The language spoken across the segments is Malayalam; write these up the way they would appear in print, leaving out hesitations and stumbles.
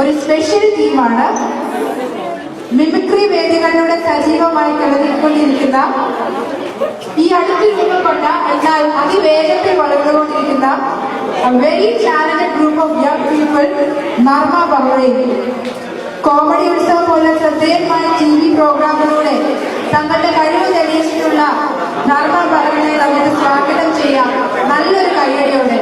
ഒരു സ്പെഷ്യൽ ടീമാണ്. മിമിക്രി വേദികളിലൂടെ സജീവമായി കിടന്നിക്കൊണ്ടിരിക്കുന്ന, ഈ അടുത്ത് രൂപം കൊണ്ട എന്നാൽ അതിവേഗത്തിൽ വളർന്നുകൊണ്ടിരിക്കുന്ന very talented group of young people, Narma Bahrain. Comedy ഉത്സവം പോലെ ശ്രദ്ധേയമായ TV പ്രോഗ്രാമിലൂടെ തങ്ങളുടെ കഴിവ് തെളിയിച്ചിട്ടുള്ള നർമ്മ ബഹ്റൈനെ നമുക്ക് സ്വാഗതം ചെയ്യാം നല്ലൊരു കയ്യടിയോടെ.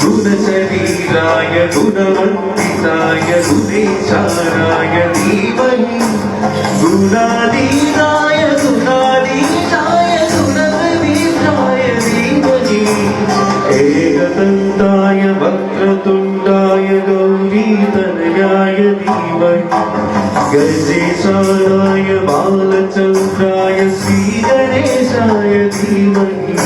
गुणशरीराय गुणवन्दिताय गुणेशाराय धीमहि गुणाधीनाय गुणाधीशाय गुणविभीषाय धीमहि एकदन्ताय वक्रतुण्डाय गौरीतनयाय धीमहि गजेशानाय बालचन्द्राय श्रीगणेशाय धीमहि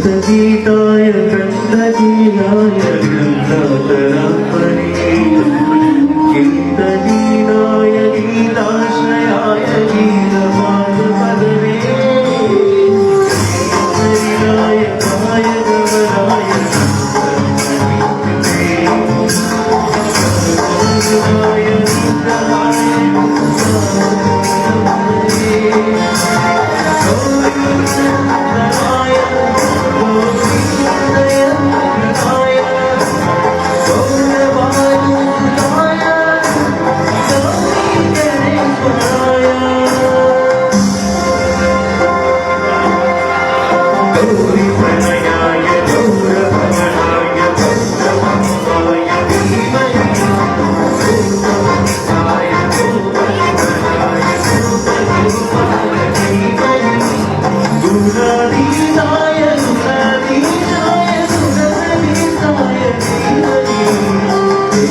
ഗീതായ ഗന്ധഗീയായ ഗന്ധതരാത്മനേ ഗീതഗീതായ ഗീതാശ്രയായ ഗീതമാധവദവേ ഗീതഗീതായ ഗായകവരായ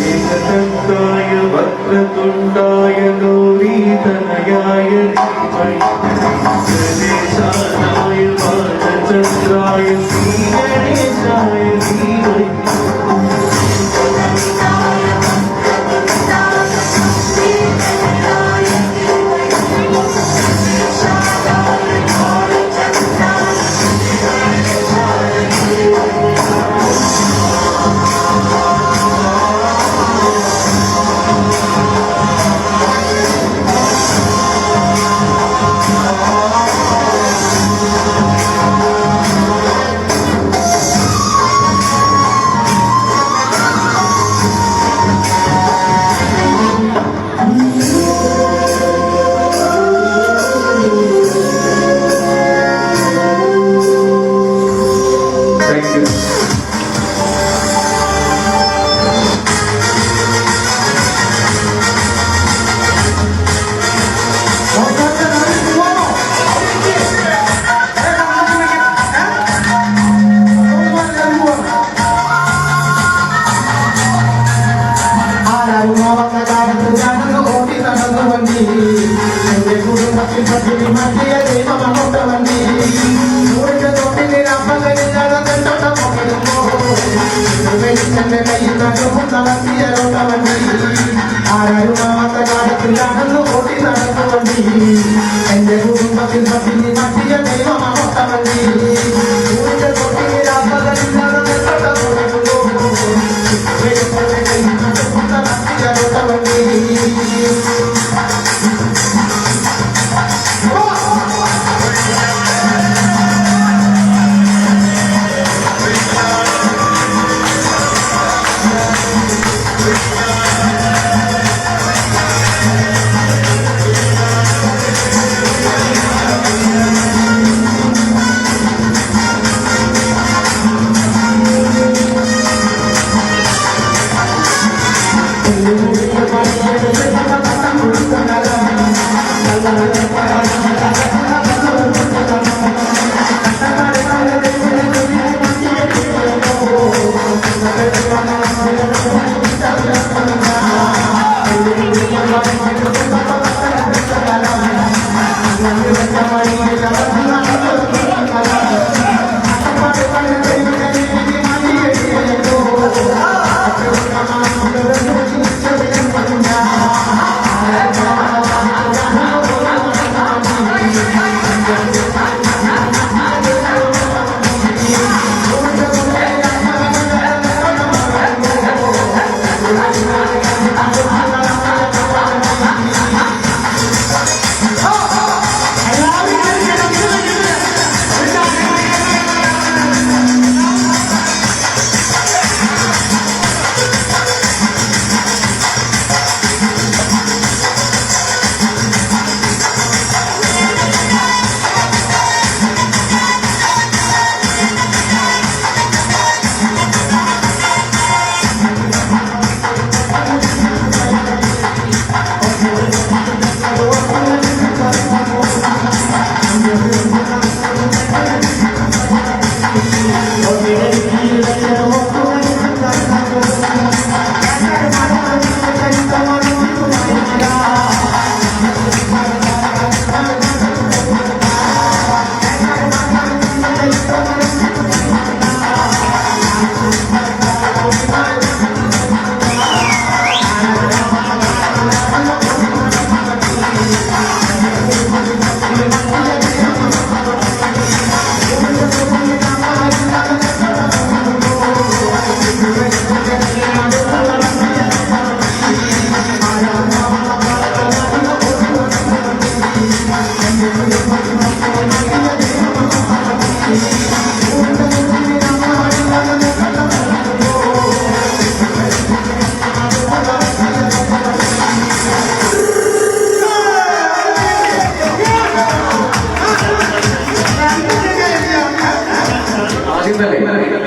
ഗീതഗീതായ വക്രതുണ്ടായ ഗൗരീതനയായ ഗണേശായ ബാലചന്ദ്രായ ശ്രീഗണേശായ ധീമഹി എന്റെ കുടുംബത്തിൽ പട്ടിണി മാറ്റിയ ദൈവമാവട്ടവണ്ടി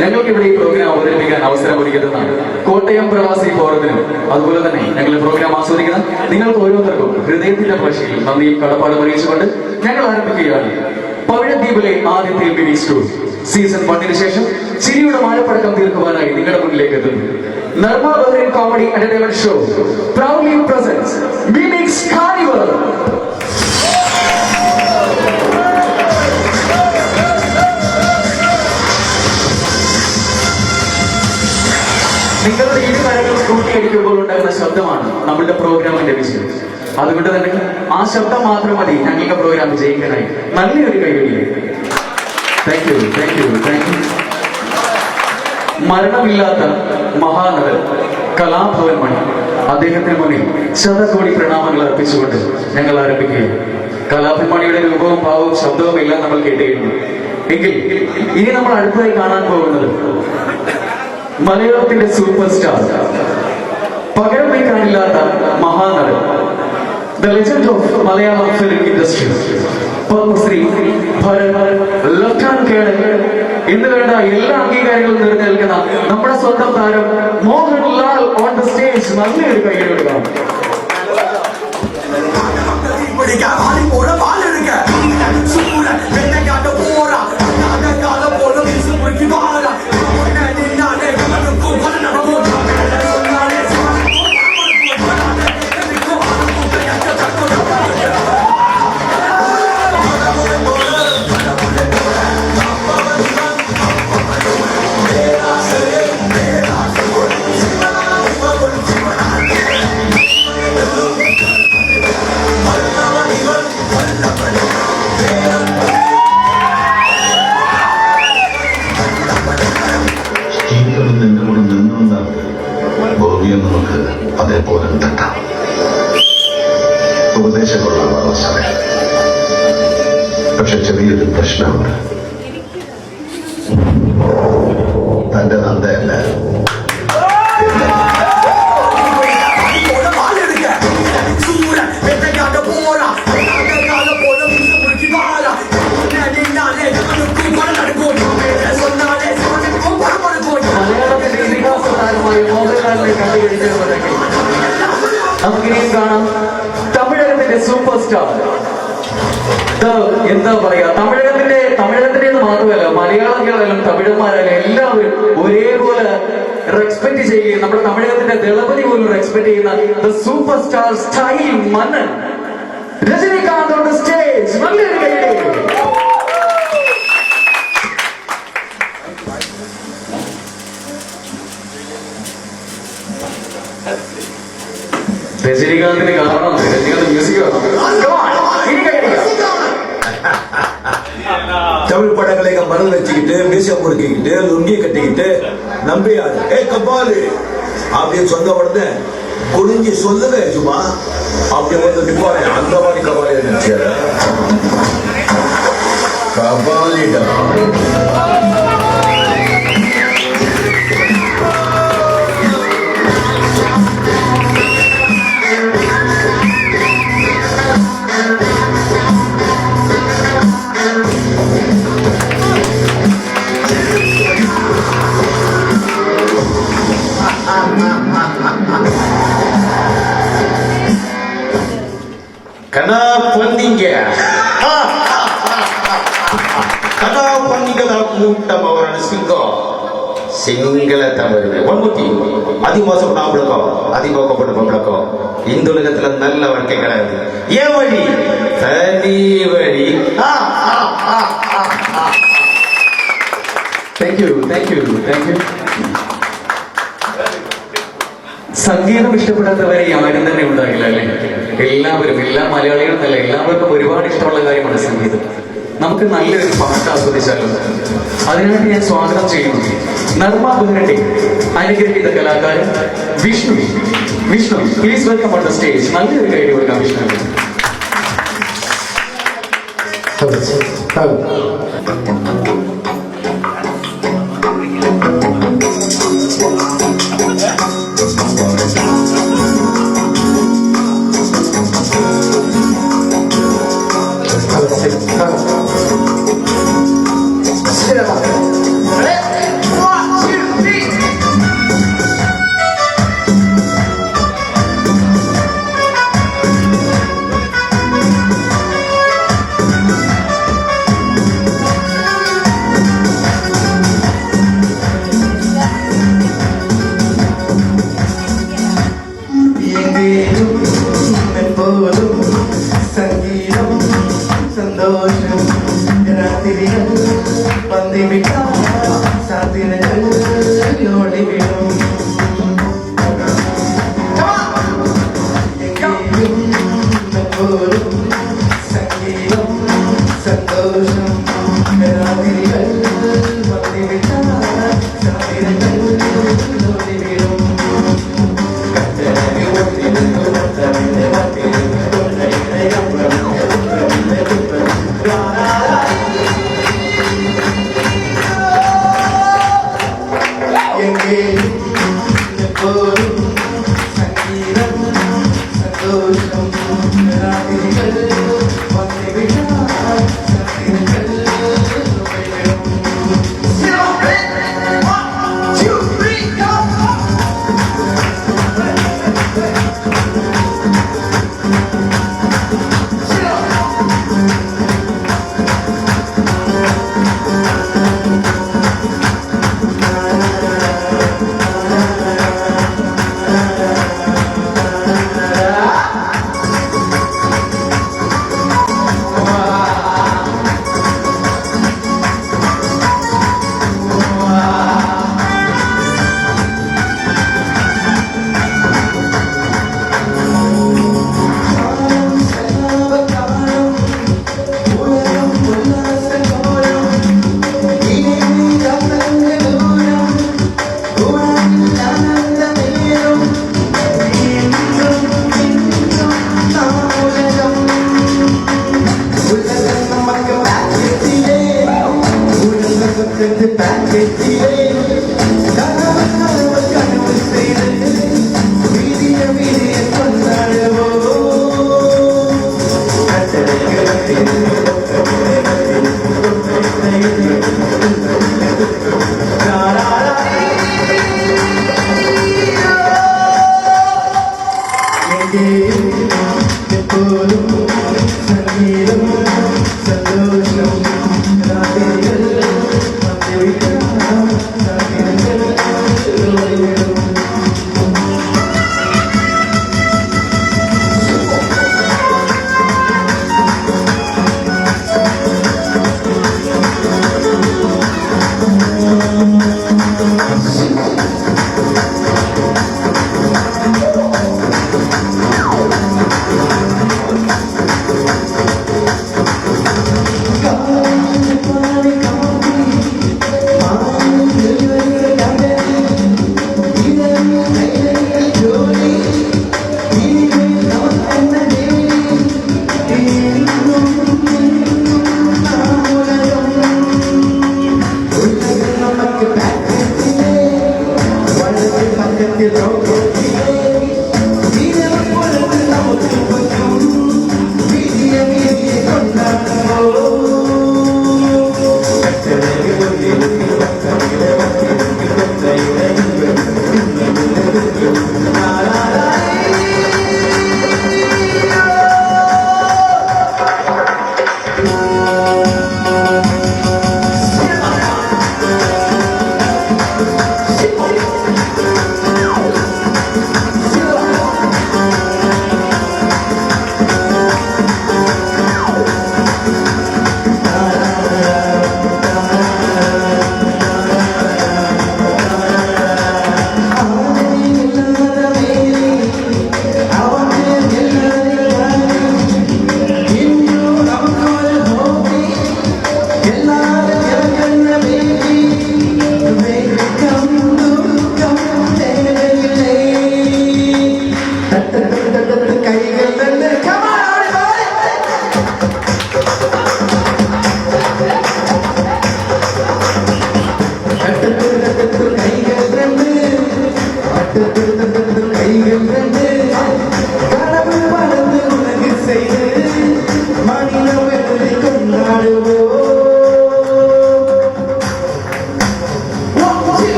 ഞങ്ങൾക്ക് ഇവിടെ ഈ പ്രോഗ്രാം അവതരിപ്പിക്കാൻ അവസരം ഒരുക്കുന്നതാണ് കോട്ടയം പ്രവാസി ഫോറത്തിനും അതുപോലെ തന്നെ ഞങ്ങൾ പ്രോഗ്രാം ആസ്വദിക്കുന്ന നിങ്ങൾക്ക് ഓരോരുത്തർക്കും ഹൃദയത്തിന്റെ ഭാഷയിൽ നന്ദിയും കടപ്പാടും അറിയിച്ചുകൊണ്ട് ഞങ്ങൾ ആരംഭിക്കുകയാണ്. പവിഴദ്വീപിലെ ആദ്യത്തെ മിനി സ്റ്റോർ സീസൺ 1 ശേഷം ചിരിയുടെ മാലപ്പടക്കം തീർക്കുവാനായി നിങ്ങളുടെ മുന്നിലേക്ക് എത്തുന്നു. Narma Bahrain comedy entertainment show proudly presents mimics carnival. നിങ്ങളുടെ ഇരു കാര്യങ്ങൾ കൂട്ടിയടിക്കുമ്പോൾ ഉണ്ടാകുന്ന ശബ്ദമാണ് നമ്മളുടെ പ്രോഗ്രാമിന്റെ വിജയം. അതുകൊണ്ട് തന്നെ ആ ശബ്ദം മാത്രം മതി ഞങ്ങളുടെ പ്രോഗ്രാം വിജയിക്കാനായി. നല്ലൊരു കൈവരി. Thank you, thank you, thank you. മരണമില്ലാത്ത മഹാനടൻ കലാഭവൻ മണി, അദ്ദേഹത്തിന് മുന്നിൽ ശതകോടി പ്രണാമങ്ങൾ അർപ്പിച്ചുകൊണ്ട് ഞങ്ങൾ ആരംഭിക്കുകയാണ്. കലാഭവൻ മണിയുടെ രൂപവും ഭാവവും ശബ്ദവും എല്ലാം നമ്മൾ കേട്ടുകഴിഞ്ഞു. എങ്കിൽ ഇനി നമ്മൾ അടുത്തതായി കാണാൻ പോകുന്നത് മലയാളത്തിന്റെ സൂപ്പർ സ്റ്റാർ, പകരം വയ്ക്കാനില്ലാത്ത മഹാനടൻ, the legend of Malayalam film industry, Padmashri, lieutenant colonel എന്ന് വേണ്ട എല്ലാ അംഗീകാരങ്ങളും നിറഞ്ഞു നിൽക്കുന്ന നമ്മുടെ സ്വന്തം താരം മോഹൻലാൽ ഓൺ ദ സ്റ്റേജ്. നല്ലൊരു കൈയ്യടിക്കുക. നമുക്ക് അതേപോലെ തട്ടാം. ഉപദേശം കൊള്ളാൻ സമയം. പക്ഷെ ചെറിയൊരു പ്രശ്നമുണ്ട്. തന്റെ നന്ദയല്ല നമുക്കിനിയും കാണാം തമിഴകത്തിന്റെ സൂപ്പർ സ്റ്റാർ. എന്താ പറയാ, തമിഴകത്തിന്റെ എന്ന് മാത്രമല്ല, മലയാളികളായാലും തമിഴന്മാരായാലും എല്ലാവരും ഒരേപോലെ റെസ്പെക്ട് ചെയ്യുകയും നമ്മുടെ തമിഴകത്തിന്റെ ദളപതി പോലും റെസ്പെക്ട് ചെയ്യുന്ന super star style Mannan Rajinikanth on the stage. നല്ലൊരു കൈയ്യടി. രജനികാന്തിന് കാരണം രജനികാന്ത് മ്യൂസിക് தமிழ் படங்களை மரம் வச்சுக்கிட்டு மீசை முறுக்கிக்கிட்டு லுங்கி கட்டிக்கிட்டு நம்பியாரு கபாலு அப்படின்னு சொன்ன உடனே குடிஞ்சி சொல்லுங்க சும்மா அப்படி வந்து நிப்பாரு. அந்த மாதிரி கபாலி இருந்துச்சு. கபாலிடா கனா பொந்திங்க கனா பொந்திங்களா கூட்டம் அவரான சிங்கம் சிங்கள தமிழ் ஒன்முத்தி அதிமோசம் நாம்பளுக்கும் அதிமோக்கப்பட்ட பொம்பளுக்கும் இந்த உலகத்துல நல்ல வாழ்க்கை கிடையாது. ஏன் வழி தனி வழி. Thank you. സംഗീതം ഇഷ്ടപ്പെടാത്തവരെ ആരും തന്നെ ഉണ്ടാകില്ല അല്ലേ? എല്ലാവരും, എല്ലാ മലയാളികളും അല്ല, എല്ലാവർക്കും ഒരുപാട് ഇഷ്ടമുള്ള കാര്യമാണ് സംഗീതം. നമുക്ക് നല്ലൊരു പാട്ട് ആസ്വദിച്ചാലോ? അതിനായിട്ട് ഞാൻ സ്വാഗതം ചെയ്യുന്നു നർമ്മ ബുഹരട്ടി, അനുഗ്രഹീത കലാകാരൻ Vishnu. Vishnu, please welcome on the stage. നല്ലൊരു കൈഡി കൊടുക്കാം വിഷ്ണു. സന്തോഷം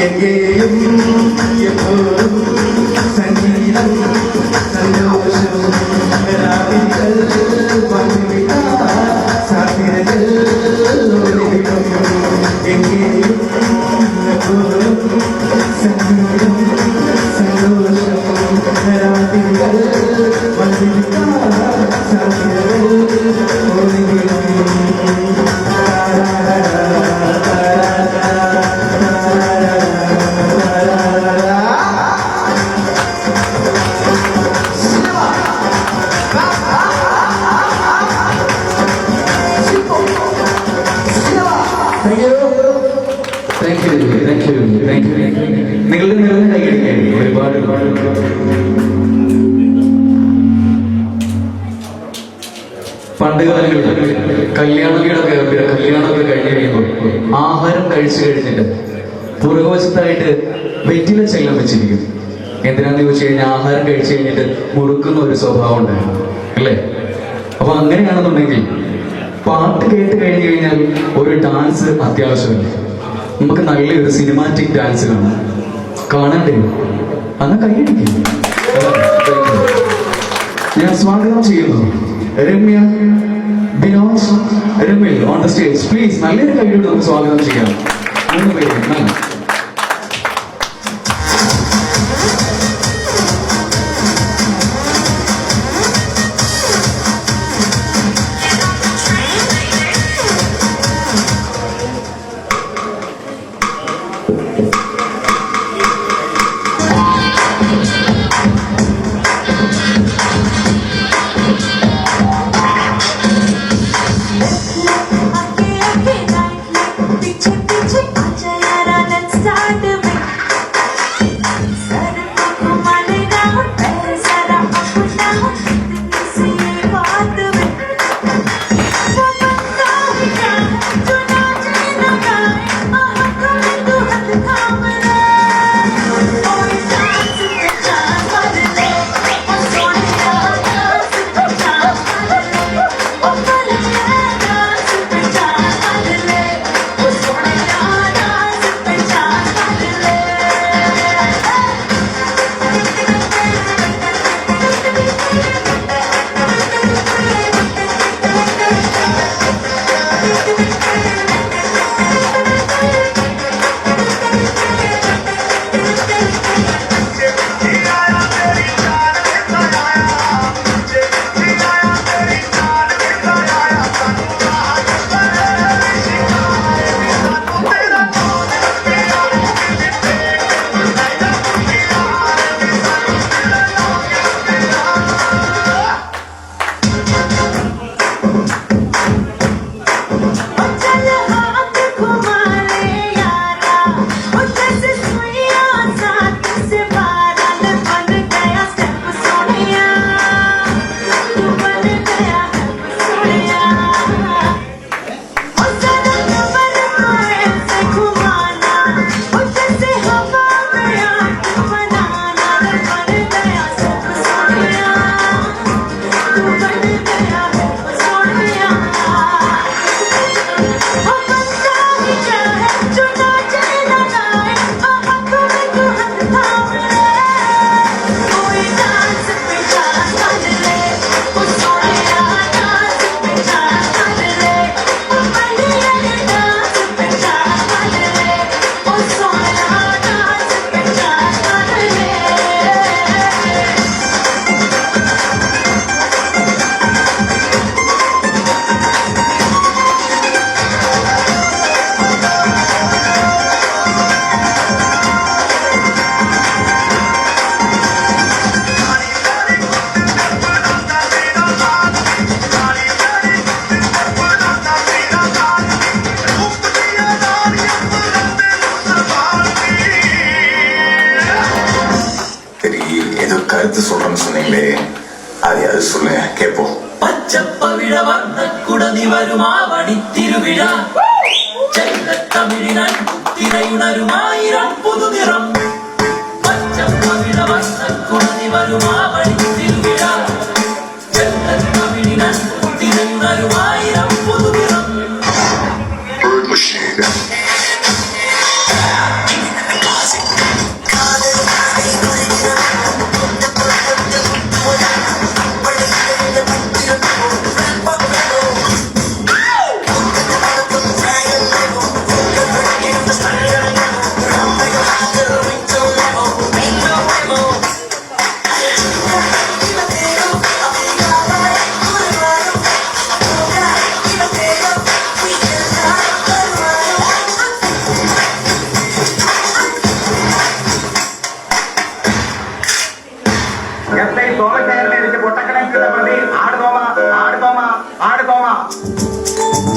എങ്കേയും എപ്പോഴും സംഗീതം സന്തോഷം രാത്രികൾ പങ്കിട്ട സാധ്യതകൾ ഒളിവിടും എങ്കേയും എപ്പോഴും സംഗീതം സന്തോഷം രാത്രികൾ പങ്കിട്ട സാധ്യതകൾ ഒളിവിടും നിങ്ങളുടെ നിറഞ്ഞ കൈയടിക്കായി ഒരുപാട് പണ്ട് കാലങ്ങളിൽ കല്യാണമൊക്കെ കഴിഞ്ഞ് കഴിയുമ്പോൾ ആഹാരം കഴിച്ചു കഴിഞ്ഞിട്ട് പുറകുവശത്തായിട്ട് വെറ്റില ചെല്ലം വെച്ചിരിക്കും. എന്തിനാന്ന് ചോദിച്ചു കഴിഞ്ഞാൽ ആഹാരം കഴിച്ചു കഴിഞ്ഞിട്ട് മുറുക്കുന്ന ഒരു സ്വഭാവം ഉണ്ടായിരുന്നു അല്ലേ? അപ്പൊ അങ്ങനെയാണെന്നുണ്ടെങ്കിൽ പാട്ട് കേട്ട് കഴിഞ്ഞു കഴിഞ്ഞാൽ ഒരു ഡാൻസ് അത്യാവശ്യമില്ല. നമുക്ക് നല്ലൊരു സിനിമാറ്റിക് ഡാൻസ് കാണണ്ടേ? അന്ന് കൈയടിക്കും. ഞാൻ സ്വാഗതം ചെയ്യുന്നു Ramya Binoj Ramya on the stage. Please നല്ലൊരു കൈയോട് നമുക്ക് സ്വാഗതം ചെയ്യാം. 3 പേര്. கருத்து சொல்றேன்னு சொன்னீங்களே, அது சொல்லுங்க கேட்போம். പച്ചപ്പവിഴ വർണ്ണക്കുടനി വരുമാവണി തിരുവിഴ ചെല്ലത്തമിഴിനൻ തിരയുണരുമായിരം പുതുനിറം. പച്ചപ്പവിഴ വർണ്ണക്കുടനി വരുമാവണി തിരുവിഴ ചെല്ലത്തമിഴിനൻ തിരയുണരുമായിരം പുതുനിറം.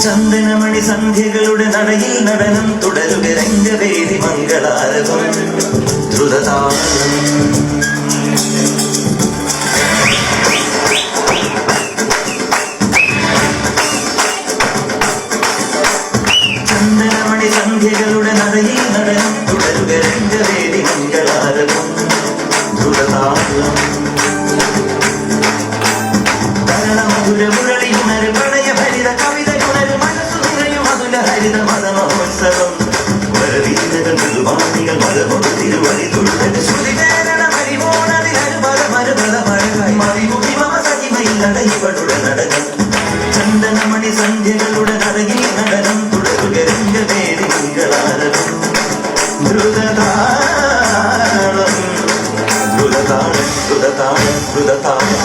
ചന്ദനമണി സന്ധ്യകളുടെ നടയിൽ നടനം തുടരുക രംഗവേദി മംഗളാരവം ദ്രുതതാളം ചന്ദനമണി സന്ധ്യകളുടെ നടയിൽ നടനം തുടരുക രംഗവേദി മംഗളാരവം ദ്രുതതാളം മധുരമുരളിയുണരു പ്രണയ ഭരിത കവിതയുണരു മനസ്സു നിറയും അതുല ഹരിത മതമഹോത്സവം വരവീതകൾ മൃദുവാണികൾ മതമൊരു തിരുവഴി തുഴുതൽ ശ്രുതിവേദന മരിമോണതിനൊരു മരുപല മഴകായി മറിമുഖി മമ സഹിമയിൽ നടയിവളുടെ നടനം ചന്ദനമണി സന്ധ്യകളുടെ നടയിൽ നടനം തുടരുക രംഗവേദി മംഗളാരവം ദ്രുതതാളം ദ്രുതതാളം ദ്രുതതാളം ദ്രുതതാളം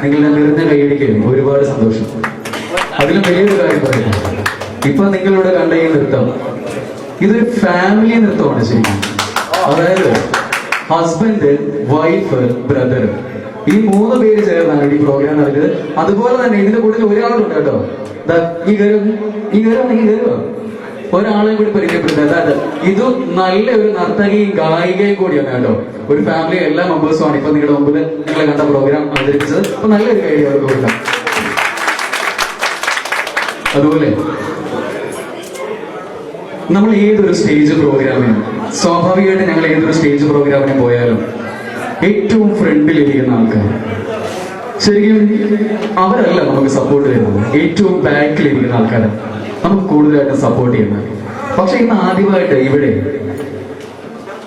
നിങ്ങളുടെ നിറഞ്ഞ കൈയടിക്കുകയും ഒരുപാട് സന്തോഷം. അതിലും വലിയൊരു കാര്യം പറയുന്നു, ഇപ്പൊ നിങ്ങളിവിടെ കണ്ട ഈ നൃത്തം ഇതൊരു ഫാമിലി നൃത്തമാണ് ശരിക്കും. അതായത് ഹസ്ബൻഡ്, വൈഫ്, ബ്രദർ, ഈ 3 പേര് ചേർന്നാണ് ഈ പ്രോഗ്രാം നടക്കുന്നത്. അതുപോലെ തന്നെ ഇതിന്റെ കൂടുതൽ ഒരാളുണ്ട് കേട്ടോ, ഈ കയറുക ഒരാളെ കൂടി പരിചയപ്പെടുന്നത്. അതായത് ഇത് നല്ല ഒരു നർത്തകിയും ഗായികയും കൂടിയാണ് കേട്ടോ. ഒരു ഫാമിലി എല്ലാ മെമ്പേഴ്സും ആണ് ഇപ്പൊ നിങ്ങളുടെ മുമ്പിൽ നിങ്ങളെ കണ്ട പ്രോഗ്രാം അവതരിപ്പിച്ചത്. അപ്പൊ നല്ലൊരു കാര്യം അവർക്ക് കൊടുക്കാം. അതുപോലെ നമ്മൾ ഏതൊരു സ്റ്റേജ് പ്രോഗ്രാമിനും, സ്വാഭാവികമായിട്ട് ഞങ്ങൾ ഏതൊരു സ്റ്റേജ് പ്രോഗ്രാമിന് പോയാലും ഏറ്റവും ഫ്രണ്ടിലിരിക്കുന്ന ആൾക്കാർ ശരിക്കും അവരല്ല നമുക്ക് സപ്പോർട്ട് ചെയ്യുന്നത്, ഏറ്റവും ബാക്കിലിരിക്കുന്ന ആൾക്കാരാണ് നമുക്ക് കൂടുതലായിട്ട് സപ്പോർട്ട് ചെയ്യുന്നത്. പക്ഷെ ഇന്ന് ആദ്യമായിട്ട് ഇവിടെ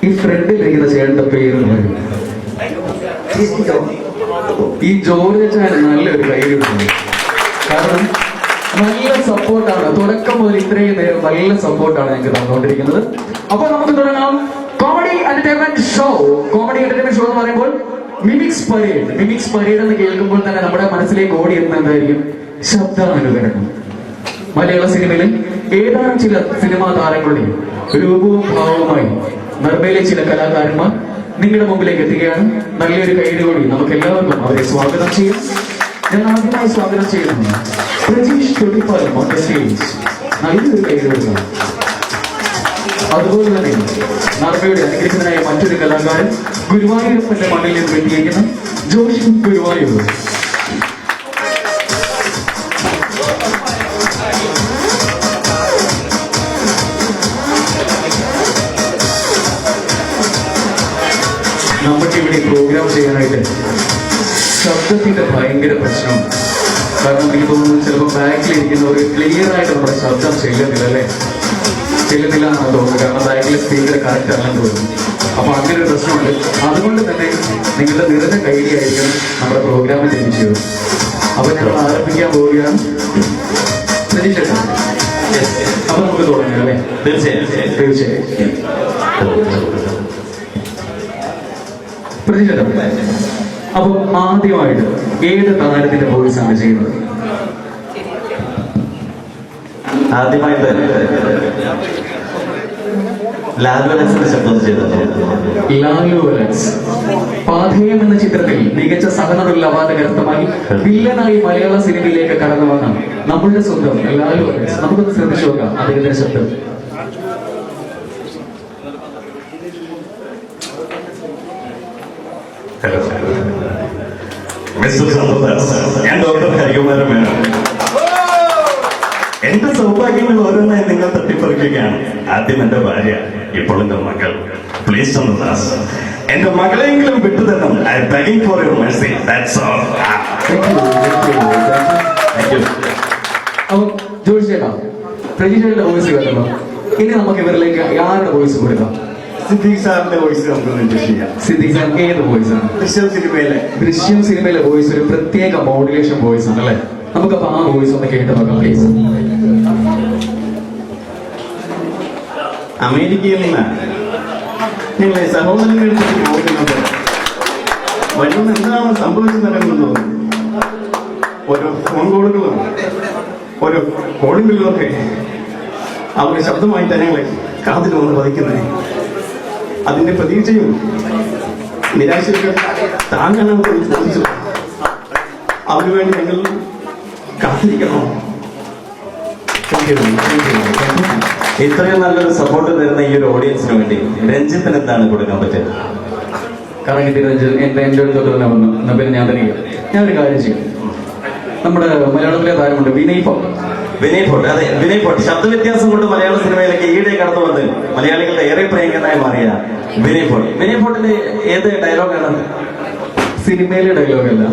ഈ ഫ്രണ്ടിലിരിക്കുന്ന ചേട്ടന്റെ പേര് ഈ ജോർജ് ചാൻ നല്ലൊരു കൈയിലുണ്ട്. കാരണം നല്ല സപ്പോർട്ടാണ്, തുടക്കം മുതൽ ഇത്രയും നേരം നല്ല സപ്പോർട്ടാണ് ഞങ്ങൾക്ക് തന്നുകൊണ്ടിരിക്കുന്നത്. അപ്പൊ നമുക്ക് തുടങ്ങാം comedy entertainment show. Comedy entertainment show എന്ന് പറയുമ്പോൾ മിമിക്സ് പരേഡ് എന്ന് കേൾക്കുമ്പോൾ തന്നെ നമ്മുടെ മനസ്സിലേക്ക് ഓടിയെത്തുന്ന എന്തായിരിക്കും? ശബ്ദാനുകരണം. മലയാള സിനിമയിലെ ഏതാനും ചില സിനിമാ താരങ്ങളുടെയും രൂപവും ഭാവവുമായി നിർമ്മയിലെ ചില കലാകാരന്മാർ നിങ്ങളുടെ മുമ്പിലേക്ക് എത്തുകയാണ്. നല്ലൊരു കൈയ്യടി നമുക്ക് എല്ലാവർക്കും അവരെ സ്വാഗതം ചെയ്യാം. ഞാൻ ആദ്യമായി സ്വാഗതം ചെയ്യുന്നു പ്രജീഷ് തൊടിപ്പാലം ഓൺ ദ സ്റ്റേജ്. നല്ലൊരു കൈയ്യടി കൊടുക്കണം. അതുപോലെ തന്നെ നർമ്മയുടെ അനുഗ്രഹിക്കുന്നതിനായ മറ്റൊരു കലാകാരൻ ഗുരുവായൂരപ്പന്റെ മണ്ണിൽ നിന്ന് എത്തിയിരിക്കുന്ന ജോഷി ഗുരുവായൂർ. നമുക്കിവിടെ പ്രോഗ്രാം ചെയ്യാനായിട്ട് ശബ്ദത്തിന്റെ ഭയങ്കര പ്രശ്നം. കാരണം എനിക്ക് തോന്നുന്നു ചിലപ്പോൾ ബാക്കിലിരിക്കുന്നവർ ക്ലിയർ ആയിട്ട് നമ്മുടെ ശബ്ദം ചെല്ലുന്നില്ല എന്നാണ് തോന്നുന്നത്. കാരണം ബാക്കിലെ സ്പീക്കർ കറക്റ്റ് അല്ലെന്ന് തോന്നുന്നു. അപ്പൊ അങ്ങനെ ഒരു പ്രശ്നമുണ്ട്. അതുകൊണ്ട് തന്നെ നിങ്ങളുടെ നിറഞ്ഞ കൈഡിയായിരിക്കണം നമ്മുടെ പ്രോഗ്രാമിൽ ജനിച്ചത്. അപ്പൊ ഞങ്ങൾ ആരംഭിക്കാൻ പോവുകയാണ്. അപ്പൊ നമുക്ക് തുടങ്ങാം അല്ലേ? തീർച്ചയായും. പ്രതിഷേധം. അപ്പൊ ആദ്യമായിട്ട് ഏത് താരത്തിന്റെ വോയിസ് ആണ് ചെയ്യുന്നത്? ആദ്യമായിട്ട് ലാലു അലക്സിന്റെ ശബ്ദം ചെയ്തത്. ലാലു അലക്സ് പാഥേയം എന്ന ചിത്രത്തിൽ മികച്ച സഹനടനുള്ള അവാർഡ് കരസ്ഥമാക്കി വില്ലനായി മലയാള സിനിമയിലേക്ക് കടന്നു വന്ന നമ്മളുടെ സ്വന്തം ലാലു അലക്സ്. നമുക്കൊന്ന് ശ്രദ്ധിച്ചു നോക്കാം അദ്ദേഹത്തിന്റെ ശബ്ദം. ഹലോ മിസ്റ്റർ സന്തോഷ്, ഞാൻ ഡോക്ടർ ഹരികുമാരൻ മേനോൻ. എന്റെ സൗഭാഗ്യങ്ങൾ ഓരോന്നായി നിങ്ങൾ തട്ടിപ്പറിക്കുകയാണ്. ആദ്യം എന്റെ ഭാര്യ, ഇപ്പോൾ എന്റെ മകൾ. പ്ലീസ് ചന്ദ്രദാസ്, എന്റെ മകളെങ്കിലും വിട്ടു തരണം. I begging for your mercy, that's all. Thank you. അപ്പൊ ജോഷി ചേട്ടാ, പ്രതീക്ഷയുടെ വോയിസ് കേട്ടല്ലോ. ഇനി നമുക്ക് ഇവരിലേക്ക് ആരുടെ വോയിസ് കൊടുക്കാം? സിദ്ദീഖ് സാറിന്റെ വോയിസ് നമുക്ക് അഡ്ജസ്റ്റ് ചെയ്യാം. സിദ്ദീഖ് സാർ ഏത് വോയിസ് ആണ്? ദൃശ്യം സിനിമയിലെ വോയിസ് ഒരു പ്രത്യേക മോഡുലേഷൻ വോയിസ് ആണ് അല്ലെ? നമുക്കപ്പോ ആ വോയിസ് ഒന്ന് കേട്ട് നോക്കാം പ്ലീസ്. അമേരിക്കയിൽ നിന്നാണ് ഞങ്ങളെ സഹോദരങ്ങളുടെ അടുത്തേക്ക് പോകുന്നത്. വരുന്ന എന്താണ് സംഭവിച്ചതെന്നു ഓരോ ഫോൺ കോളുകളും ഓരോ കോളിംഗുകളിലൊക്കെ അവരുടെ ശബ്ദമായിട്ടാണ് ഞങ്ങളെ കാതിൽ വന്ന് പതിക്കുന്നത്. അതിന്റെ പ്രതീക്ഷയും നിരാശയൊക്കെ താങ്ങാനാണ് ചോദിച്ചു. അതിനുവേണ്ടി ഞങ്ങൾ കാത്തിരിക്കണം. ഇത്രയും നല്ലൊരു സപ്പോർട്ട് തരുന്ന ഈ ഒരു ഓഡിയൻസിന് വേണ്ടി രഞ്ജിത്തിന് എന്താണ് കൊടുക്കാൻ പറ്റുക? കറങ്ങി തിരിച്ച് എന്റെ അടുത്തോട്ട് തന്നെ വന്നു. എന്നാ പിന്നെ ഞാൻ തന്നെ ഞാനൊരു കാര്യം ചെയ്യും. നമ്മുടെ മലയാളത്തിലെ താരമുണ്ട് വിനയ് ഫോർട്ട്. അതെ, വിനയ് ഫോർട്ട്. ശബ്ദവ്യത്യാസം കൊണ്ട് മലയാള സിനിമയിലേക്ക് ഈയിടെ കടന്നു വന്ന് മലയാളികളുടെ ഏറെ പ്രിയങ്കരനായി മാറിയ വിനയ് ഫോർട്ടിന്റെ ഏത് ഡയലോഗാണ്? സിനിമയിലെ ഡയലോഗല്ല,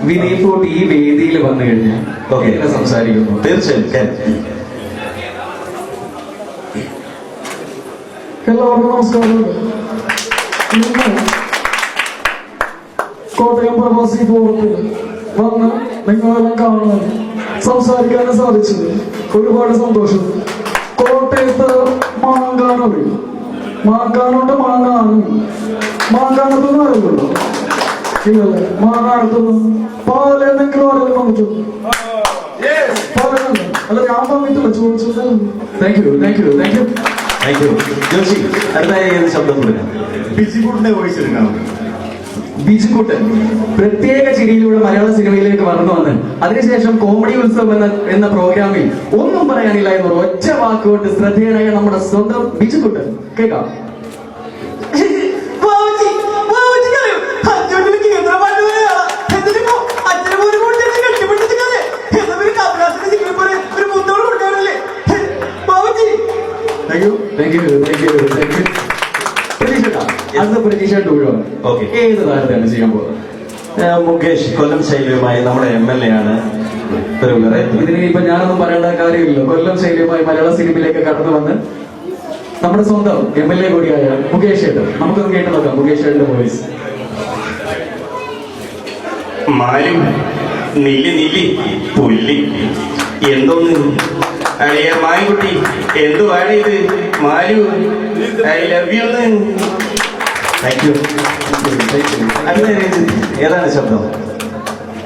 വിനയ് ഫോർട്ട് ഈ വേദിയിൽ വന്നു കഴിഞ്ഞാൽ എങ്ങനെ സംസാരിക്കുന്നു? തീർച്ചയായും. എല്ലാവർക്കും നമസ്കാരം. ഇന്ന് കോട്ടയം പ്രവാസി ഫോറത്തിൽ വന്ന് നിങ്ങളെല്ലാം കാണാൻ സംസാരിക്കാനും സാധിച്ചത് ഒരുപാട് സന്തോഷം. കോട്ടയത്ത് മാങ്കാനൊരു മാങ്കാനുണ്ട്, മാങ്കാനത്തൊന്നും അറിയുള്ളൂ ഇല്ലല്ലേ? മാങ്ങാനത്തൊന്നും പാലെന്തെങ്കിലും ആരെങ്കിലും വന്നിട്ടുണ്ട്? പാലല്ല അല്ല, ഞാൻ വന്നിട്ടില്ല, ചോദിച്ചത്. Thank you. ജോഷി, അടുത്തായി ഏത് ശബ്ദം കൊടുക്കാം? ബിജികൂട്ടിന്റെ വോയിസ് എടുക്കണം. ബിജുക്കുട്ടൻ പ്രത്യേക ചിരിയിലൂടെ മലയാള സിനിമയിലേക്ക് വളർന്നു വന്ന് അതിനുശേഷം കോമഡി ഉത്സവം എന്ന പ്രോഗ്രാമിൽ ഒന്നും പറയാനില്ല എന്ന ഒറ്റ വാക്കുകൊണ്ട് ശ്രദ്ധേയനായ നമ്മുടെ സ്വന്തം ബിജുക്കുട്ടൻ. കേൾക്കാം. പ്രതീക്ഷ ടൂഴാണ്. ഏത് താരത്തെയാണ് ചെയ്യാൻ പോകുന്നത്? മുകേഷ്, കൊല്ലം ശൈലിയുമായി നമ്മുടെ MLA ആണ്. ഒരു ഇതിന് ഇപ്പൊ ഞാനൊന്നും പറയേണ്ട കാര്യമില്ല. കൊല്ലം ശൈലിയുമായി മലയാള സിനിമയിലേക്ക് കടന്നു വന്ന് നമ്മുടെ സ്വന്തം MLA കൂടിയായ മുകേഷ് ഏട്ടൻ. നമുക്കൊന്ന് കേട്ട് നോക്കാം മുകേഷ് ഏട്ടന്റെ വോയിസ്. മാലും നില്ലി പുല്ലി എന്തോന്ന് അളിയ മായൻകുട്ടി, എന്തുവാണ് ഇത്? Malu, I love you. Thank U. ഏതാണ് ശബ്ദം?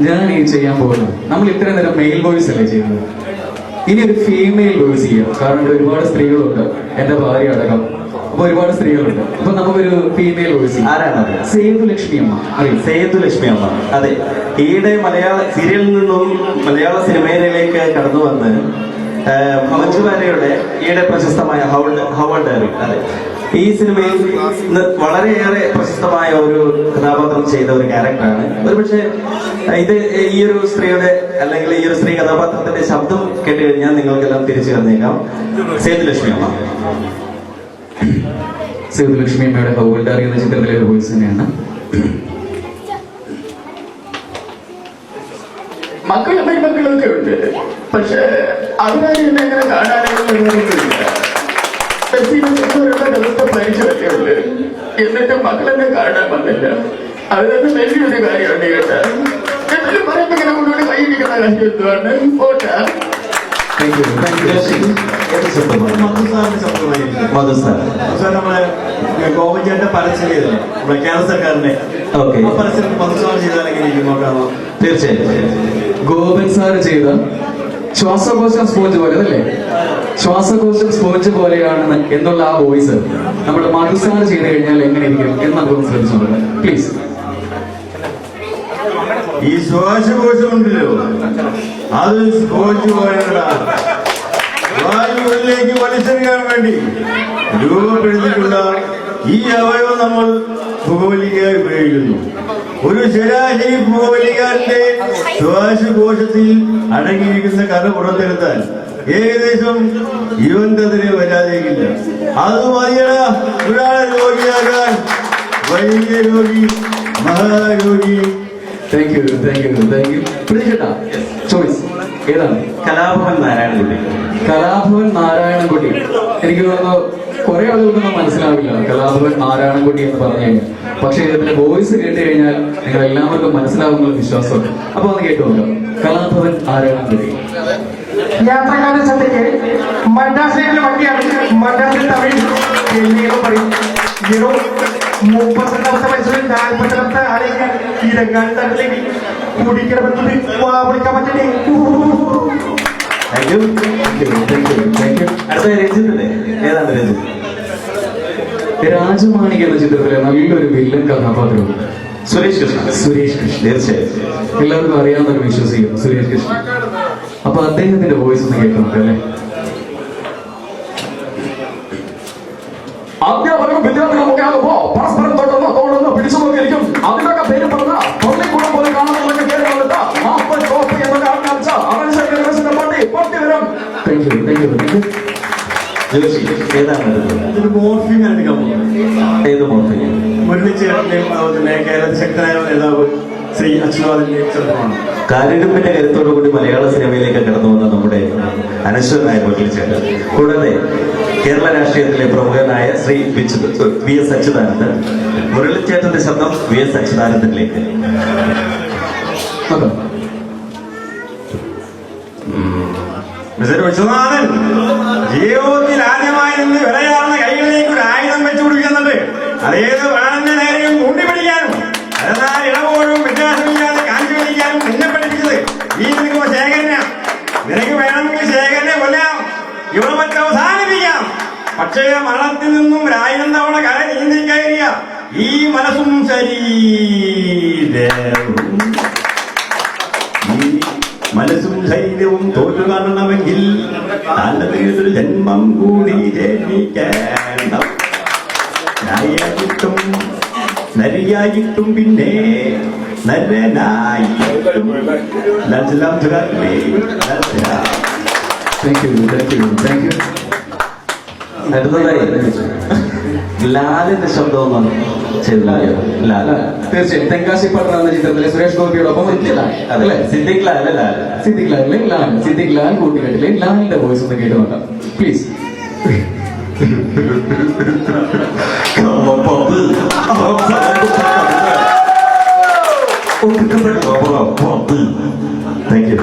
ഞാൻ ഈ ചെയ്യാൻ പോകുന്നത്, നമ്മൾ ഇത്രയും നേരം മെയിൽ വോയിസ് അല്ലേ ചെയ്യുന്നത്, ഇനി ഒരു ഫീമെയിൽ വോയിസ് ചെയ്യാം. കാരണം ഇവിടെ ഒരുപാട് സ്ത്രീകളുണ്ട്, എന്റെ ഭാര്യ അടക്കം. അപ്പൊ ഒരുപാട് സ്ത്രീകളുണ്ട്. അപ്പൊ നമുക്കൊരു ഫീമെയിൽ വോയിസ്. ആരാണത്? സേതുലക്ഷ്മി അമ്മ. അറിയാം, സേതുലക്ഷ്മി അമ്മ. അതെ, ഈയിടെ മലയാള സീരിയലിൽ നിന്നും മലയാള സിനിമയിലേക്ക് കടന്നു വന്ന് മഞ്ജുവാര്യയുടെ ഈയിടെ പ്രശസ്തമായ ഹവൾ ഡയറി. അതെ, ഈ സിനിമയിൽ വളരെയേറെ പ്രശസ്തമായ ഒരു കഥാപാത്രം ചെയ്ത ഒരു ക്യാരക്ടറാണ്. ഒരുപക്ഷെ ഇത് ഈ ഒരു സ്ത്രീയുടെ അല്ലെങ്കിൽ ഈ ഒരു സ്ത്രീ കഥാപാത്രത്തിന്റെ ശബ്ദം കേട്ട് കഴിഞ്ഞാൽ നിങ്ങൾക്കെല്ലാം തിരിച്ചു തന്നേക്കാം. സേതുലക്ഷ്മി അമ്മ. സേതുലക്ഷ്മി അമ്മയുടെ ഹൗൾ ഡയറി എന്ന ചിത്രത്തിലെ ഒരു വോയിസ് തന്നെയാണ്. മക്കളും മക്കളൊക്കെ ഉണ്ട്, പക്ഷെ അവരാരും എന്നെ അങ്ങനെ കാണാനുള്ള ദിവസത്തെ പരിചയമൊക്കെ ഉണ്ട്. എന്നിട്ട് മക്കളെന്നെ കാണാൻ വന്നില്ല. അതൊക്കെ വലിയൊരു കാര്യമാണ് കേട്ടാ. എന്തെങ്കിലും പറയുമ്പോ ഇങ്ങനെ കൊണ്ടുകൊണ്ട് കൈയിടിക്കുന്ന കാര്യം എന്തുവാണ്? പോട്ടാ. മധു സാർ. നമ്മളെ ഗോവൻ ചേട്ടൻ പരസ്യം ചെയ്തല്ലോ നമ്മുടെ കേരള സർക്കാരിന്റെ. ഓക്കെ, ആ പരസ്യം പരസ്യം ചെയ്താൽ എങ്ങനെ ഇരിക്കും നോക്കാമോ? തീർച്ചയായും. ഗോപൻ സാർ ചെയ്ത ശ്വാസകോശം സ്പോഞ്ച് പോലെ അതല്ലേ, ശ്വാസകോശം സ്പോഞ്ച് പോലെയാണ് എന്നുള്ള ആ വോയിസ് നമ്മുടെ മധു സാർ ചെയ്ത് കഴിഞ്ഞാൽ എങ്ങനെ ഇരിക്കും എന്ന് നമുക്കൊന്ന് ശ്രദ്ധിച്ചു നോക്കാം പ്ലീസ്. ഈ ശ്വാസകോശമുണ്ടല്ലോ അത് സ്പോഞ്ച് പോലെയാണ്. വായുവിലേക്ക് വലിച്ചെടുക്കാൻ വേണ്ടി രൂപപ്പെടുത്തിയിട്ടുള്ള ഈ അവയവം നമ്മൾ പുകവലിക്കായി ഉപയോഗിക്കുന്നു. ഒരു ശരാശരി പുകവലിക്കാരന്റെ ശ്വാസകോശത്തിൽ അടങ്ങിയിരിക്കുന്ന കഥ പുറത്തെടുത്താൽ ഏകദേശം 20 വരാതേക്കില്ല. അത് മതിയട ഒരാളെ രോഗിയാകാൻ. വലിയ രോഗി, മഹാരോഗി. Thank you, thank you, thank you. ചേട്ടാ ചോയ്സ് ഏതാണ്? കലാഭവൻ നാരായണൻകുട്ടി. കലാഭവൻ നാരായണൻകുട്ടി. എനിക്ക് തോന്നുന്നു കുറെ ആളുകൾക്കൊന്നും മനസ്സിലാവില്ല കലാഭവൻ നാരായണൻകുട്ടി എന്ന് പറഞ്ഞു കഴിഞ്ഞാൽ. പക്ഷെ ഇതിന്റെ വോയിസ് കേട്ട് കഴിഞ്ഞാൽ നിങ്ങൾ എല്ലാവർക്കും മനസ്സിലാവുന്ന വിശ്വാസം. അപ്പൊ ഒന്ന് കേട്ടു നോക്കാം. കലാഭവൻ നാരായണൻകുട്ടി. യാത്രക്കാരൻ ശ്രദ്ധയ്ക്ക് മദ്രാസിലെ വണ്ടിയാണ്. മദ്രാസിൽ തമിഴ് ഡൽഹിയെന്ന് പറയും. 32 വയസ്സിൽ 40 ആളേക്ക് ഈ രംഗാണി തട്ടിലേക്ക് കുടിക്കണമെന്നത് വിളിക്കാൻ പറ്റേ. Thank you, thank you, thank you, thank U. അടുത്ത രഞ്ജിത്തിന്റെ ഏതാണ് രഞ്ജിത്ത്? രാജമാണിക എന്ന ചിത്രത്തിലെ നല്ലൊരു വില്ലൻ കഥാപാത്രവും സുരേഷ് കൃഷ്ണ. സുരേഷ് കൃഷ്ണ. തീർച്ചയായും. എല്ലാവർക്കും അറിയാവുന്നൊരു വിശ്വസിക്കുന്നു സുരേഷ് കൃഷ്ണ. അപ്പൊ അദ്ദേഹത്തിന്റെ വോയിസ് ഒന്ന് കേൾക്കാം അല്ലേ? അധ്യാപകരും വിദ്യാർത്ഥികളും ഒക്കെ ആകുമ്പോ പരസ്പരം തൊട്ടൊന്ന് പിടിച്ചു നോക്കിയിരിക്കും. അതിനൊക്കെ പേര് പറഞ്ഞ പള്ളിക്കൂടം പോലെ കാണുന്നതൊക്കെ പേര് പറഞ്ഞിട്ട് മാപ്പൻ കോപ്പി എന്നൊക്കെ ആജ്ഞാപിച്ച അവരുടെ പട്ടി വരും. Thank you, thank you, thank you. Joshi ഏതാണ്? ഇതൊരു മോർഫിംഗ് ആണ് എടുക്കാൻ പോകുന്നത്. ഏത് മോർഫിംഗ്? മുരളിച്ചേട്ടന്റെയും അതുപോലെ തന്നെ കേരളത്തിൽ ശക്തനായ നേതാവ് ശ്രീ അച്യുതാനന്ദന്റെയും ചെറുപ്പമാണ്. കാലിടുപ്പിന്റെ കരുത്തോടു കൂടി മലയാള സിനിമയിലേക്ക് കടന്നു വന്ന നമ്മുടെ അനശ്വരനായ മുരളിച്ചേട്ടൻ. കൂടാതെ കേരള രാഷ്ട്രീയത്തിലെ പ്രമുഖനായ ശ്രീ വി.എസ്. അച്യുതാനന്ദൻ. മുരളിച്ചേട്ടന്റെ ശബ്ദം വി.എസ്. അച്യുതാനന്ദനിലേക്ക്. മിസ്റ്റർ വിശ്വനാഥൻ, ജീവിതത്തിൽ ആദ്യമായി നിന്ന് വിലയാർന്ന കൈകളിലേക്ക് ഒരു ആയുധം വെച്ചു പിടിക്കുന്നുണ്ട്. അതേത് പ്രാണന്റെ നേരെയും ഊണ്ടിപ്പിടിക്കാനും അതെന്നാൽ ഇടപോഴും വ്യത്യാസമില്ലാതെ കാഞ്ചി വലിക്കാനും നിന്നെ പഠിപ്പിച്ചത് ഈ നിൽക്കുമ്പോ ശേഖരന. നിനക്ക് വേണമെങ്കിൽ ശേഖരനെ കൊല്ലാം, ഇവിടെ മറ്റ് അവസാനിപ്പിക്കാം. പക്ഷേ മരണത്തിൽ നിന്നും 1000 തവണ കര നീന്തി കയറിയ ഈ മനസ്സും ശരീരവും മനസ്സും ശരീരവും തോറ്റു കാണണമെങ്കിൽ താണ്ടൊരു ജന്മം കൂടി ജനിക്കണം. നായായിട്ടും നരിയായിട്ടും പിന്നെ നരനായിട്ടും. Thank you, thank you, thank you. അടുത്തതായി ലാലിന്റെ ശബ്ദം ഒന്ന് ചെയ്തില്ല. ലാൽ തീർച്ചയായും തെങ്കാശി പട്ടണം എന്ന ചിത്രത്തിലെ സുരേഷ് ഗോപിയോടൊപ്പം അതല്ലേ? സിദ്ദിഖ് ലാൽ. ലാൽ സിദ്ദിഖ് ലാലിലെ ലാൽ, സിദ്ദിഖ് ലാൽ കൂട്ടുകെട്ടിലെ ലാലിന്റെ വോയിസ് ഒന്ന് കേട്ട് നോക്കാം പ്ലീസ്. Thank you.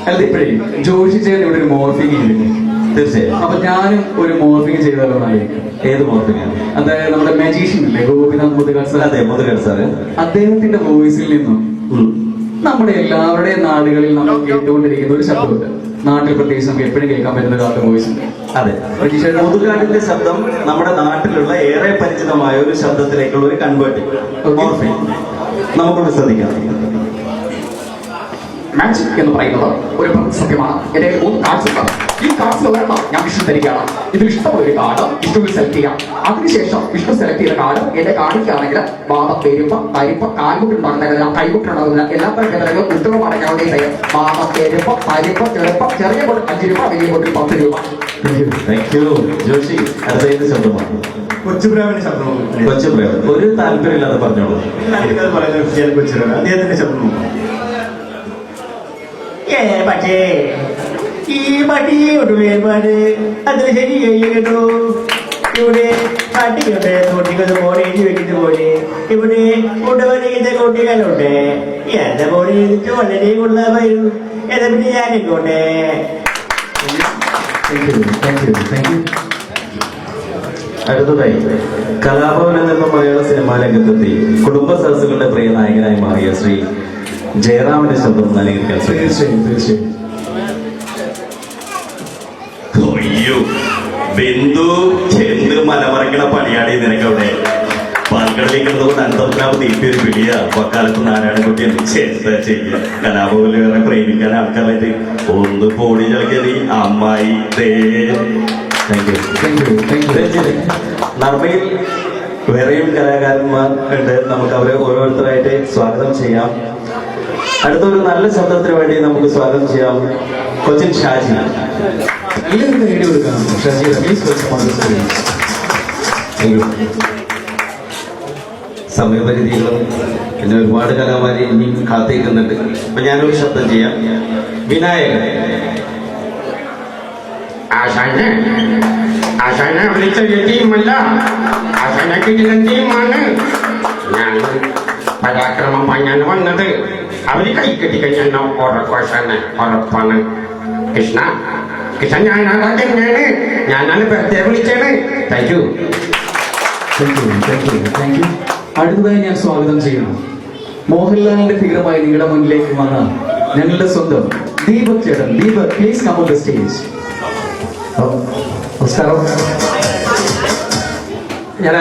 അല്ല ഇപ്പഴേ ജോഷി ചേട്ടൻ ഇവിടെ ഒരു മോർഫിംഗ് ചെയ്തിരുന്നു. തീർച്ചയായും. അപ്പൊ ഞാനും ഒരു മോർഫിംഗ് ചെയ്താലോ? ഏത് മോർഫിംഗ്? അതായത് നമ്മുടെ മജീഷ്യൻ ഇല്ലേ ഗോപിനാഥ് മുതുകാട് സാർ. അതെ, മുതുകാട് സാറ്. അദ്ദേഹത്തിന്റെ വോയിസിൽ നിന്നും നമ്മുടെ എല്ലാവരുടെയും നാടുകളിൽ നമ്മൾ കേട്ടുകൊണ്ടിരിക്കുന്ന ഒരു ശബ്ദമുണ്ട്. നാട്ടിൽ പ്രത്യേകിച്ച് നമുക്ക് എപ്പോഴും കേൾക്കാൻ പറ്റുന്ന ഒരാളുടെ വോയിസ് ഉണ്ട്. അതെ, മുതുകാടിന്റെ ശബ്ദം നമ്മുടെ നാട്ടിലുള്ള ഏറെ പരിചിതമായ ഒരു ശബ്ദത്തിലേക്കുള്ള ഒരു കൺവേർട്ടിംഗ് മോർഫിംഗ് നമുക്കൊന്ന് ശ്രദ്ധിക്കാം. മാജിക് എന്ന് പറയുന്നത് ഒരു സത്യമാണ്. എന്റെ 3 കാർഡ്സ് ഉണ്ട്. ഈ കാർഡ്സിൽ ഒരെണ്ണം ഞാൻ വിഷ്ണു തരികയാണ്. ഇതിൽ ഇഷ്ടമുള്ള ഒരു കാർഡ് വിഷ്ണുവിൽ സെലക്ട് ചെയ്യാം. അതിനുശേഷം വിഷ്ണു സെലക്ട് ചെയ്ത കാർഡ് എന്റെ കാണിക്കുകയാണെങ്കിൽ വാദം, പെരുപ്പം, തരിപ്പം, കാൽമുട്ടുണ്ടാകുന്ന കൈമുട്ടുണ്ടാകുന്ന എല്ലാ തരത്തിലും ഉത്തരവുമാണ് ഞങ്ങളുടെ ചെയ്യും. വാദം, പെരുപ്പം, തരിപ്പം, ചെറുപ്പം, ചെറിയ ബോട്ടിൽ 5 രൂപ, വലിയ ബോട്ടിൽ 10 രൂപ. Thank you. ജോഷി അടുത്ത ശബ്ദമാണ് കൊച്ചുപ്രേമന്റെ ശബ്ദം. കൊച്ചുപ്രേമൻ. ഒരു താല്പര്യമില്ലാതെ പറഞ്ഞോളൂ. പറയുന്നത് കൊച്ചുപ്രേമൻ അദ്ദേഹത്തിന്റെ ശബ്ദം. പക്ഷേ ഈ പട്ടിയോട് വേർപാട് അതിന് ശരി കേട്ടോ. ഇവിടെ പട്ടിയുണ്ട്, തോട്ടിക്കൊന്ന് പോലെ എഴുതി വെക്കുന്ന പോലെ. ഇവിടെ കൊണ്ടുവന്നിരിക്കുന്ന കുട്ടികളുണ്ട്. എന്റെ പോലെ എഴുതിട്ട് വളരെ കൊള്ളാമായിരുന്നു. എന്നെ പിന്നെ ഞാനിക്കോട്ടെ. Thank you. അടുത്തതായി കലാഭവനിൽ നിന്നും മലയാള സിനിമാ രംഗത്തെത്തി കുടുംബ സദസ്സുകളുടെ പ്രിയ നായകനായി മാറിയ ശ്രീ ജയറാമിന്റെ ശബ്ദം നൽകിയിരിക്കാൻ തീർച്ചയായും. അയ്യോ ബിന്ദു ചെന്ന് മലമറിക്കണ പണിയാടി നിനക്കവിടെ പാൽക്കടലിൽ കിടന്നുകൊണ്ട് അൻപത്തിനാമത് തീപ്പി ഒരു പിടിയ വക്കാലത്ത് നാരായണൻകുട്ടി എന്താ ചെയ്യുക കലാഭവനിൽ വേറെ പ്രേമിക്കാൻ ആൾക്കാരായിട്ട് ഒന്ന് പോടി ചളിക്കതി അമ്മായി ദേ. Thank you. നർമ്മയിൽ വേറെയും കലാകാരന്മാർ ഉണ്ട്. നമുക്ക് അവരെ ഓരോരുത്തരായിട്ട് സ്വാഗതം ചെയ്യാം. അടുത്തൊരു നല്ല ശബ്ദത്തിന് വേണ്ടി നമുക്ക് സ്വാഗതം ചെയ്യാം കൊച്ചിൻ ഷാജി. നല്ലൊരു കൈയടി കൊടുക്കാം Shaji. Please welcome on the stage. സമയപരിധികളും പിന്നെ ഒരുപാട് കലാകാരി ഇനി കാത്തിരിക്കുന്നുണ്ട്. അപ്പൊ ഞാനൊരു ശബ്ദം ചെയ്യാം. വിനായകൻ ആശാനെ വിളിച്ച ടീമല്ല, ആശാനെ കിട്ടുന്ന ടീമാണ്. ഞാൻ പരാക്രമമായി ഞാൻ വന്നത്. അവര് കൈ കെട്ടിക്കഴിഞ്ഞ ഉറപ്പാശാനെ ഉറപ്പാണ്. കൃഷ്ണ ഞാനാണ്, ഞാനാണ് വെറുതെ വിളിച്ചത്. Thank you. അടുത്തതായി ഞാൻ സ്വാഗതം ചെയ്യുന്നു മോഹൻലാലിന്റെ ഫിഗറുമായി നിങ്ങളുടെ മുന്നിലേക്ക് വന്ന ഞങ്ങളുടെ സ്വന്തം ദീപക് ചേട്ടൻ. Deepak, please come on the stage. നമസ്കാരം. ഞാൻ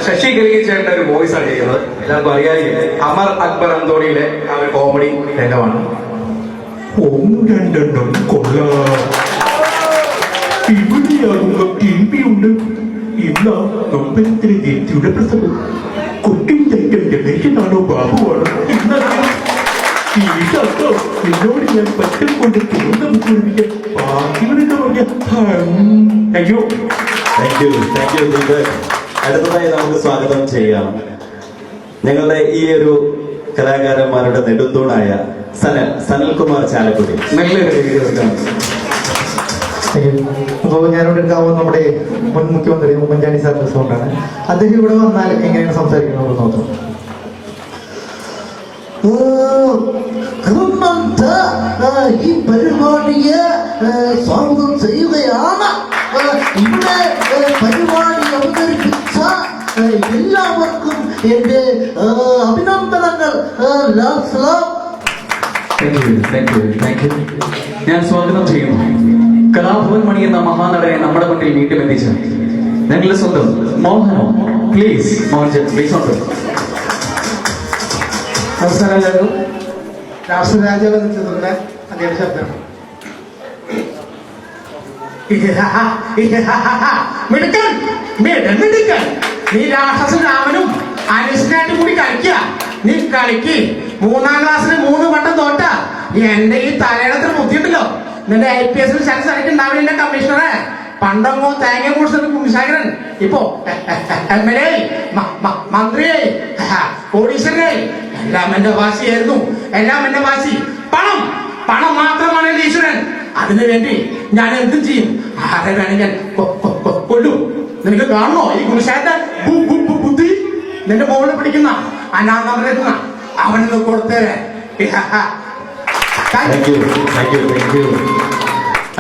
ശശി കലികേച്ചേട്ടൻ്റെ ഒരു വോയിസ് ആണ് ചെയ്യുന്നത്. എല്ലാവർക്കും അറിയാമെങ്കിൽ അമർ അക്ബർ അന്തോണിയിലെ ആ ഒരു കോമഡി രംഗമാണ്. ഒന്നും രണ്ടെണ്ണം കൊള്ളാം. ഇവിടെയാകുമ്പോ ടിവിയുണ്ട്. ഇന്ന നൊമ്പരത്തിലെ നെറ്റിയുടെ പ്രസവം. കുട്ടി ചൈറ്റന്റെ നെയ്യനാണോ ബാബുവാണോ ഇതാട്ടോ എന്നോട് ഞാൻ പറ്റും കൊണ്ട് തോന്നുന്ന ബാക്കികളെന്ന് പറഞ്ഞ താങ്ക് യു. അടുത്തതായി നമുക്ക് സ്വാഗതം ചെയ്യാം ഞങ്ങളുടെ ഈ ഒരു കലാകാരന്മാരുടെ നെടുന്തൂണായ സനൽകുമാർ ചാലക്കുടി. നല്ലൊരു കൈയടി കൊടുക്കാം. അപ്പോൾ ഞാനിവിടെ എടുക്കാവുന്ന നമ്മുടെ മുൻ മുഖ്യമന്ത്രി ഉമ്മൻചാണ്ടി സാറിന്റെ സൗണ്ടാണ്. അദ്ദേഹം ഇവിടെ വന്നാൽ എങ്ങനെയാണ് സംസാരിക്കുന്നത് നോക്കാം. ഈ പരിപാടിയെ സ്വാഗതം ചെയ്യുകയാണ്. ഇവിടെ പരിപാടി അവതരിപ്പിച്ച എല്ലാവർക്കും എന്റെ അഭിനന്ദനങ്ങൾ. ഞാൻ സ്വാഗതം ചെയ്യുന്നു കലാഭവൻ മണി എന്ന മഹാനടനെ നമ്മുടെ മുന്നിൽ വീണ്ടും എത്തിച്ച ഞങ്ങളുടെ സ്വന്തം മോഹനോ. Please Mohan please on. നമസ്കാരം എല്ലാവർക്കും. രാഷ്ട്രരാജാവ് നിൽക്കുന്നുണ്ട്. അദ്ദേഹം ശബ്ദമാണ്. മിടുക്കൻ മിടുക്കൻ. നീ രാക്ഷസ രാമനും അനുഷ്ഠാനും കൂടി കളിക്കുക. നീ കളിക്ക്. 3ാം ക്ലാസ്സിന് 3 വട്ടം തോറ്റ എന്റെ ഈ തലയിടത്തിന് ബുദ്ധിയുണ്ടല്ലോ. നിന്റെ IPS ചാൻസ് അടിക്കുണ്ടാവില്ല കമ്മീഷണറെ. പണ്ടങ്ങോ തേങ്ങ കുറിച്ച് കുംശാകരൻ ഇപ്പോ MLA മന്ത്രിയായി കോടീശ്വരനായി. എല്ലാം എന്റെ വാശിയായിരുന്നു. എല്ലാം എന്റെ വാശി. പണം പണം മാത്രമാണ് എന്റെ ഈശ്വരൻ. അതിനു വേണ്ടി ഞാൻ എന്തും ചെയ്യും. ആരെ വേണം ഞാൻ കൊല്ലും. നിനക്ക് കാണണോ ഈ കുംശാന്റെ ബുദ്ധി? നിന്റെ മോളിൽ പിടിക്കുന്ന അനാഥ അവന് കൊടുത്തേരെ.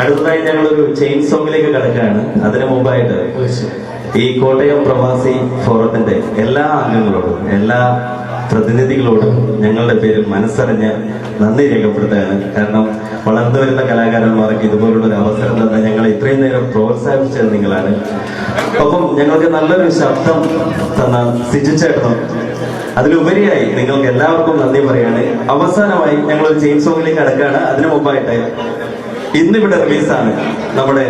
അടുത്തതായി ഞങ്ങളൊരു ചെയിൻ സോങ്ങിലേക്ക് കടക്കുകയാണ്. അതിനു മുമ്പായിട്ട് ഈ കോട്ടയം പ്രവാസി ഫോറത്തിന്റെ എല്ലാ അംഗങ്ങളോടും എല്ലാ പ്രതിനിധികളോടും ഞങ്ങളുടെ പേരിൽ മനസ്സറിഞ്ഞ് നന്ദി രേഖപ്പെടുത്തുകയാണ്. കാരണം വളർന്നു വരുന്ന കലാകാരന്മാർക്ക് ഇതുപോലുള്ള ഒരു അവസരം തന്നെ ഞങ്ങൾ ഇത്രയും നേരം പ്രോത്സാഹിപ്പിച്ചത് നിങ്ങളാണ്. ഒപ്പം ഞങ്ങൾക്ക് നല്ലൊരു ശബ്ദം തന്ന സിജുചേട്ടനും അതിലുപരിയായി നിങ്ങൾക്ക് എല്ലാവർക്കും നന്ദി പറയാണ്. അവസാനമായി ഞങ്ങളൊരു ചെയിൻ സോങ്ങിലേക്ക് കടക്കുകയാണ്. അതിനു മുമ്പായിട്ട് ഇന്നിവിടെ റിലീസാണ് നമ്മുടെ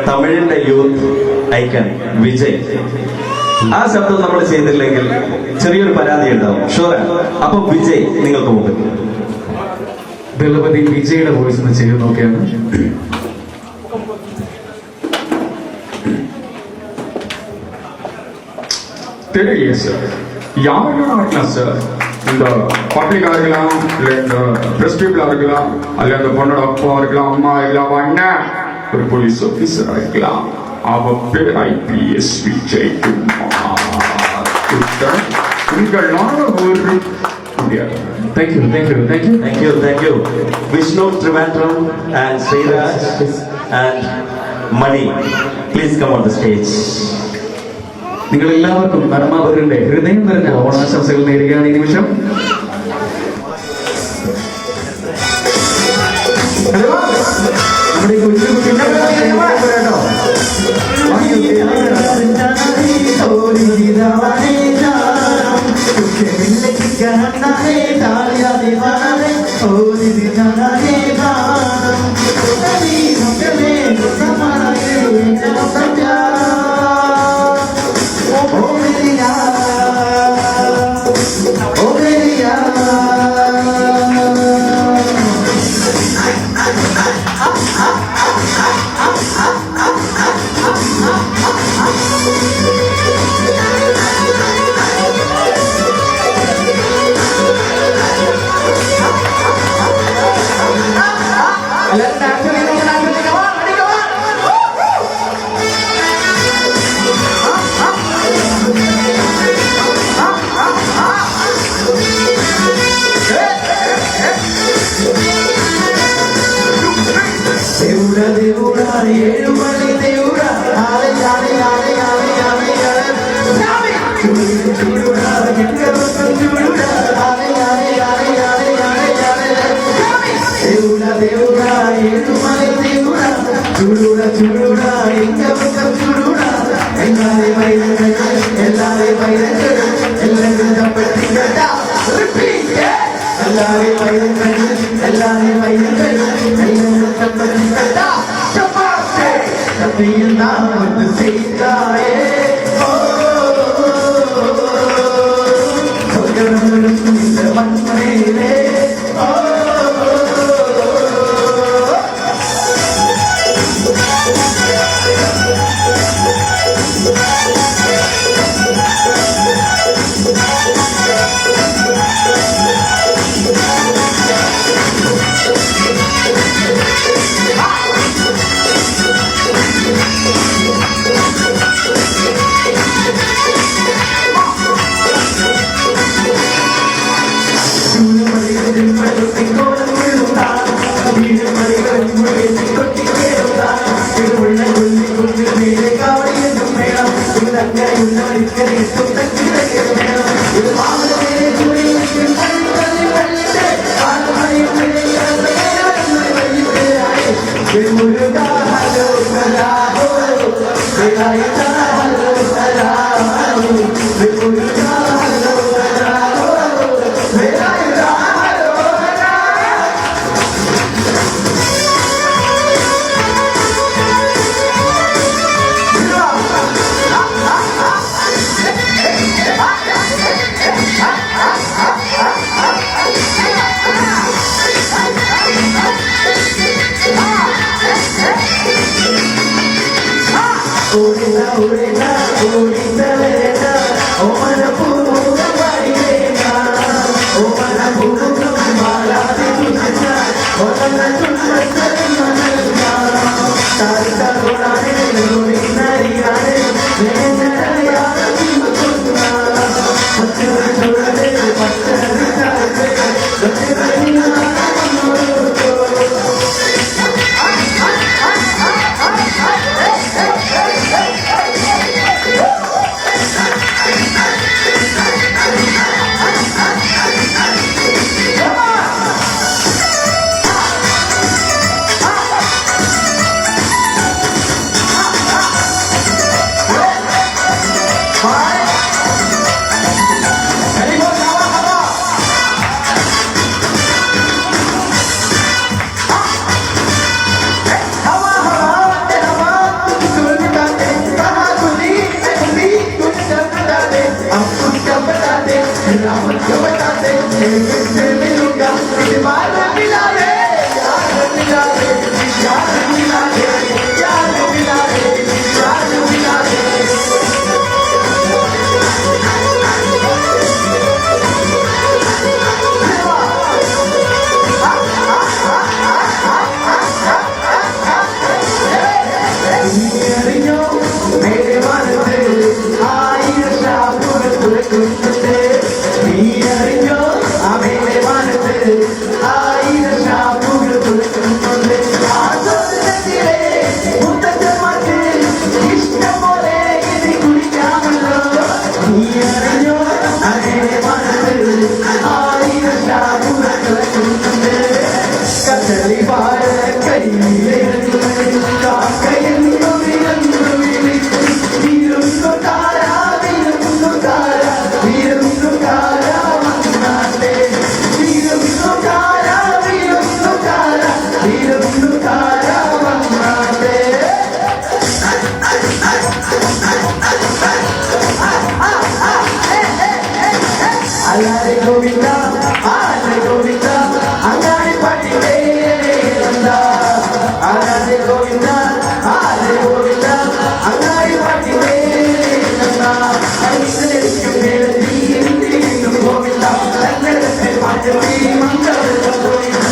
തമിഴിന്റെ യൂത്ത് ഐക്കൺ വിജയ്. ആ ശബ്ദം നമ്മൾ ചെയ്തില്ലെങ്കിൽ ചെറിയൊരു പരാതി ഉണ്ടാവും. ഷുവറാണ്. അപ്പൊ വിജയ് നിങ്ങൾക്ക് മുമ്പിൽ ദളപതി വിജയുടെ വോയിസ് ഒന്ന് ചെയ്ത് നോക്കിയാണ്. தெரியலையே சார். யாரெல்லாம் இருக்கலாம் சார். இந்த பப்ளிக்கா இருக்கலாம், இல்லை இந்த பிரஸ் பீப்புளா இருக்கலாம், அல்ல இந்த பொண்ணோட அப்பா இருக்கலாம், அம்மா இருக்கலாம், அண்ணன் ஒரு போலீஸ் ஆபீசரா இருக்கலாம். அவ பேர் IPS விஜய் குமார். உங்களான ஒரு முடியாது. Thank you. Vishnu Trivandrum and Sriraj and Mani. Please come on the stage. നിങ്ങൾ എല്ലാവർക്കും നർമാബറിന്റെ ഹൃദയം നിറഞ്ഞ ഓണാശംസകൾ നേരുകയാണ് ഈ നിമിഷം. നമ്മുടെ കൊച്ചു I അല്ലാതെ ഗോവിന്ദ ആലെ ഗോവിന്ദ അങ്ങാടി പാട്ടിന്റെ എന്താ അല്ലാതെ ഗോവിന്ദ ആലെ ഗോവിന്ദ അങ്ങാടി പാട്ടിന്റെ എന്താ ഐശ്വര്യക്കും വീണ്ടും ഗോവിന്ദ തങ്ങളുടെ പാട്ട് മംഗളം ഗോവിന്ദ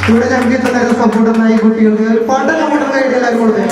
ഇവിടെ ഞങ്ങൾക്ക് ഇത്ര നേരം സപ്പോർട്ട് ഈ കുട്ടികൾക്ക് പാട്ടൊക്കെ കൂട്ടുന്ന ഐഡിയ എല്ലാവരും കൊടുത്തേ